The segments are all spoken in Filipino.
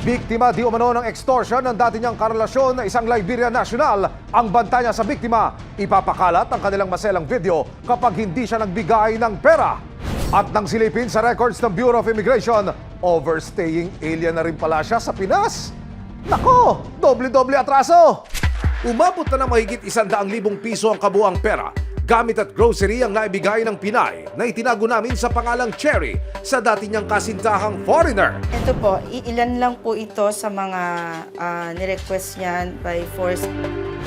Biktima di umano ng extortion ng dati niyang karelasyon na isang Liberian national. Ang banta niya sa biktima, ipapakalat ang kanilang maselang video kapag hindi siya nagbigay ng pera. At nang silipin sa records ng Bureau of Immigration, overstaying alien na rin pala siya sa Pinas. Nako, doble-doble atraso! Umabot na ng mahigit 100,000 piso ang kabuang pera gamit at grocery ang naibigay ng Pinay na itinago namin sa pangalang Cherry sa dati niyang kasintahang foreigner. Ito po, ilan lang po ito sa mga nirequest niyan by force.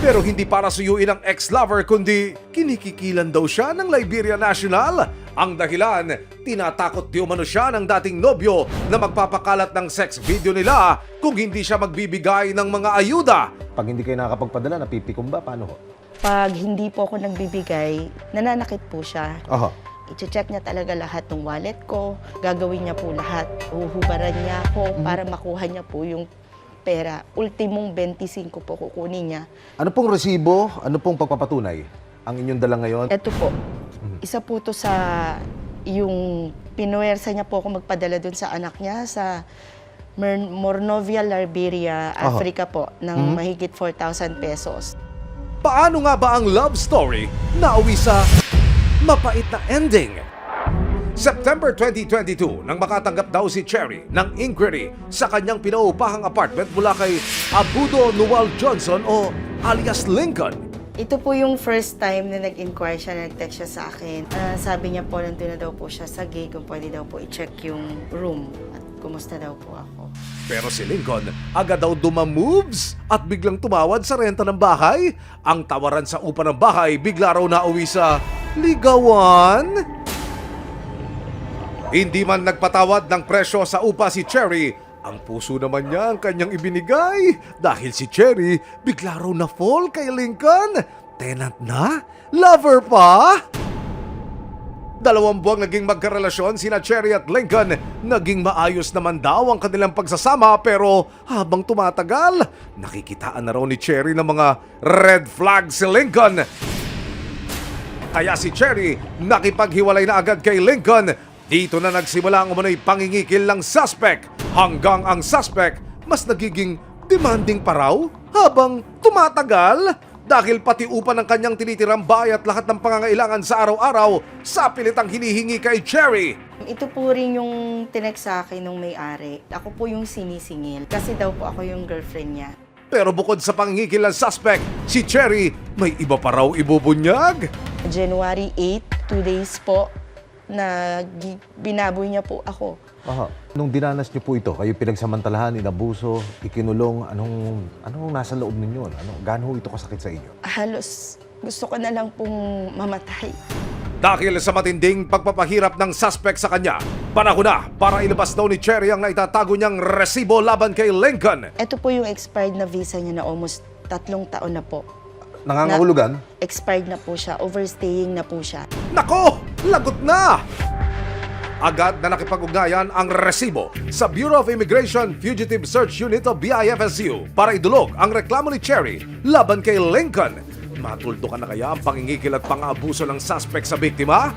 Pero hindi para suyuin ang ex-lover kundi kinikikilan daw siya ng Liberian national. Ang dahilan, tinatakot di umano siya ng dating nobyo na magpapakalat ng sex video nila kung hindi siya magbibigay ng mga ayuda. Pag hindi kayo nakakapagpadala, napipikom ba? Paano ho? Pag hindi po ako nagbibigay, nananakit po siya. Aha. I-check niya talaga lahat ng wallet ko. Gagawin niya po lahat. Uhubaran niya ako para makuha niya po yung pera. Ultimong 25 po kukunin niya. Ano pong resibo? Ano pong pagpapatunay ang inyong dala ngayon? Ito po, isa po to sa yung pinuwersa niya po ako magpadala dun sa anak niya sa Monrovia, Liberia, Africa po, ng mahigit 4,000 pesos. Paano nga ba ang love story na uwi sa mapait na ending? September 2022 nang makatanggap daw si Cherry ng inquiry sa kanyang pinaupahang apartment mula kay Abudo Noel Johnson o alias Lincoln. Ito po yung first time na nag-inquire siya, nag-text siya sa akin. Sabi niya po, nandun na daw po siya sa gate, kung pwede daw po i-check yung room at kumusta daw po ako. Pero si Lincoln agad daw dumamoves at biglang tumawad sa renta ng bahay. Ang tawaran sa upa ng bahay bigla raw nauwi sa ligawan. Hindi man nagpatawad ng presyo sa upa si Cherry, ang puso naman niya ang kanyang ibinigay dahil si Cherry bigla raw na-fall kay Lincoln. Tenant na? Lover pa? 2 buwang naging magkarelasyon sina Cherry at Lincoln. Naging maayos naman daw ang kanilang pagsasama pero habang tumatagal, nakikitaan na raw ni Cherry ng mga red flag si Lincoln. Kaya si Cherry nakipaghiwalay na agad kay Lincoln. Dito na nagsimula ang umano'y pangingikil ng suspect hanggang ang suspect mas nagiging demanding pa raw habang tumatagal. Dahil pati upa ng kanyang tinitirang bahay at lahat ng pangangailangan sa araw-araw sa pilitang hinihingi kay Cherry. Ito po rin yung tinext sa akin nung may-ari. Ako po yung sinisingil kasi daw po ako yung girlfriend niya. Pero bukod sa pangingikil ng suspect, si Cherry may iba pa raw ibubunyag. January 8, 2 days po na binaboy niya po ako. Aha. Nung dinanas niyo po ito, kayo pinagsamantalahan, inabuso, ikinulong, anong nasa loob ninyo? Gaano ito kasakit sa inyo? Halos gusto ko na lang pong mamatay. Dahil sa matinding pagpapahirap ng suspect sa kanya, panahon na para ilabas daw ni Cherry ang naitatago niyang resibo laban kay Lincoln. Ito po yung expired na visa niya na almost 3 taon na po. Nangangahulugan? Expired na po siya, overstaying na po siya. Nako! Lagot na! Agad na nakipag-ugnayan ang resibo sa Bureau of Immigration Fugitive Search Unit o BIFSU para idulog ang reklamo ni Cherry laban kay Lincoln. Matuldukan na kaya ang pangingikil at pang-abuso ng suspect sa biktima?